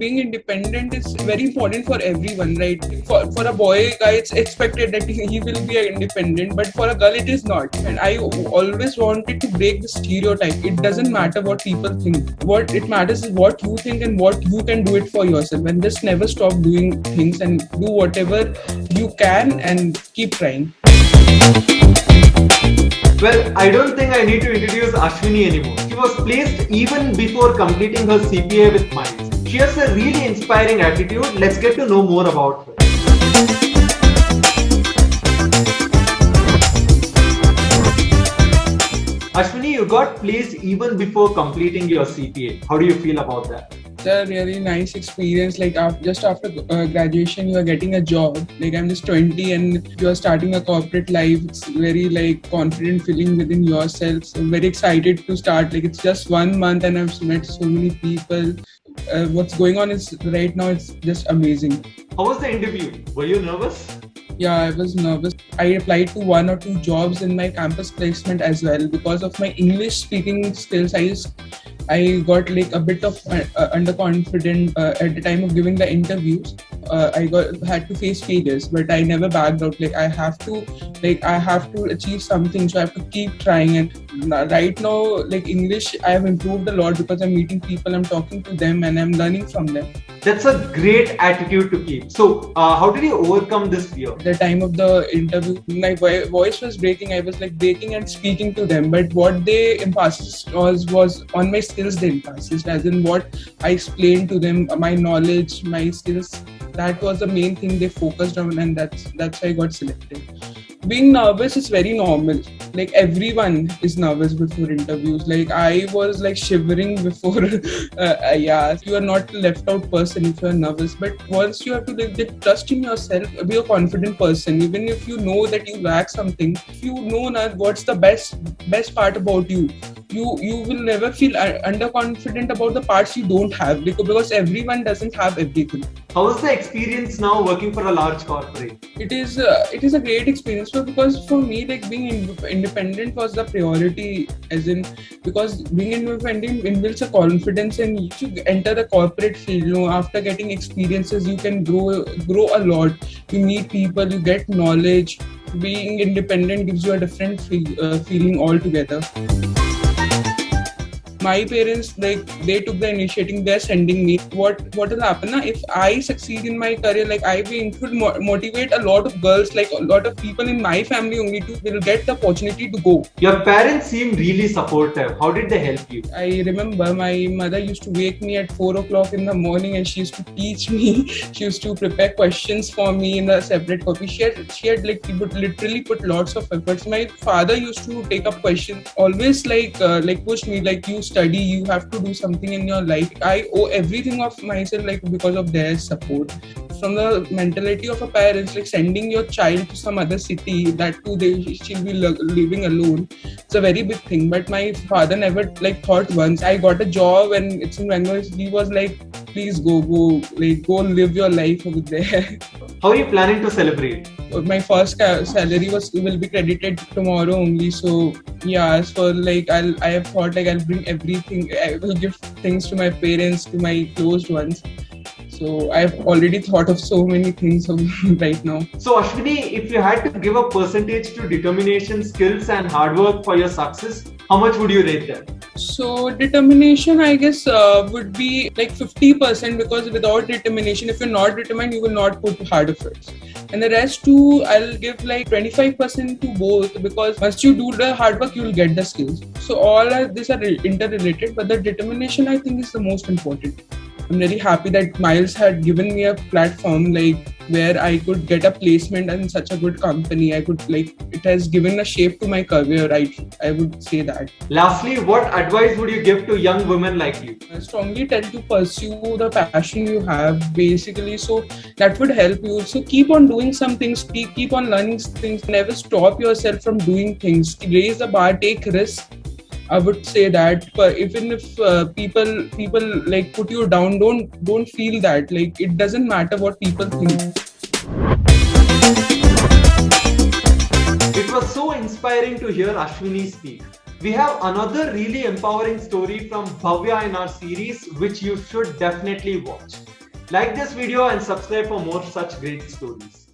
being independent is very important for everyone, right? For a boy guy, it's expected that he will be independent, but for a girl, it is not. And I always wanted to break the stereotype. It doesn't matter what people think. What it matters is what you think and what you can do it for yourself. And just never stop doing things and do whatever you can and keep trying. Well, I don't think I need to introduce Ashwini anymore. She was placed even before completing her CPA with Miles. She has a really inspiring attitude. Let's get to know more about her. Ashwini, you got placed even before completing your CPA. How do you feel about that? It's a really nice experience. Like just after graduation, you are getting a job. Like I'm just 20 and you are starting a corporate life. It's very like confident feeling within yourself. So I'm very excited to start. Like it's just 1 month and I've met so many people. What's going on is right now it's just amazing. How was the interview? Were you nervous? Yeah, I was nervous. I applied to 1 or 2 jobs in my campus placement as well. Because of my English speaking skills, I got like a bit of underconfident at the time of giving the interviews. I had to face failures, but I never backed out. Like I have to achieve something, so I have to keep trying. And right now, like English, I have improved a lot because I'm meeting people, I'm talking to them, and I'm learning from them. That's a great attitude to keep. So, how did you overcome this fear? At the time of the interview, my voice was breaking. I was like breaking and speaking to them. But what they emphasized was on my skills. They emphasized as in what I explained to them, my knowledge, my skills. That was the main thing they focused on, and that's why I got selected. Being nervous is very normal. Like everyone is nervous before interviews. Like I was like shivering before. Yeah, you are not a left out person if you are nervous. But once you have to like get trust in yourself, be a confident person. Even if you know that you lack something, if you know that what's the best part about you, you will never feel underconfident about the parts you don't have because everyone doesn't have everything. How was the experience now working for a large corporate? It is a great experience because for me like being independent was the priority, as in because being independent builds a confidence, and if you enter the corporate field, after getting experiences you can grow a lot. You meet people, you get knowledge. Being independent gives you a different feeling altogether. My parents, like they took the initiative, they're sending me. What will happen now if I succeed in my career? Like I could motivate a lot of girls, like a lot of people in my family only will get the opportunity to go. Your parents seem really supportive. How did they help you? I remember my mother used to wake me at 4 o'clock in the morning and she used to teach me. She used to prepare questions for me in a separate copy. She had like literally put lots of efforts. My father used to take up questions, always like push me, like you study, you have to do something in your life. I owe everything of myself like because of their support. From the mentality of a parent, like sending your child to some other city, that too she'll be living alone, it's a very big thing. But my father never like thought once. I got a job and it's in Bangalore. He was like, please go live your life over there. How are you planning to celebrate? My first salary will be credited tomorrow only. So yeah, so like I have thought like I'll bring everything. I will give things to my parents, to my closed ones. So I've already thought of so many things right now. So Ashwini, if you had to give a percentage to determination, skills and hard work for your success, how much would you rate them? So determination, I guess, would be like 50%, because without determination, if you're not determined, you will not put hard efforts. And the rest too, I'll give like 25% to both, because once you do the hard work, you will get the skills. So all these are interrelated, but the determination I think is the most important. I'm very happy that Miles had given me a platform like where I could get a placement in such a good company. It has given a shape to my career, I would say that. Lastly, what advice would you give to young women like you? I strongly tell to pursue the passion you have, basically, so that would help you. So keep on doing some things, keep on learning things, never stop yourself from doing things. Raise the bar, take risks. I would say that, but even if people like put you down, don't feel that. Like it doesn't matter what people think. It was so inspiring to hear Ashwini speak. We have another really empowering story from Bhavya in our series, which you should definitely watch. Like this video and subscribe for more such great stories.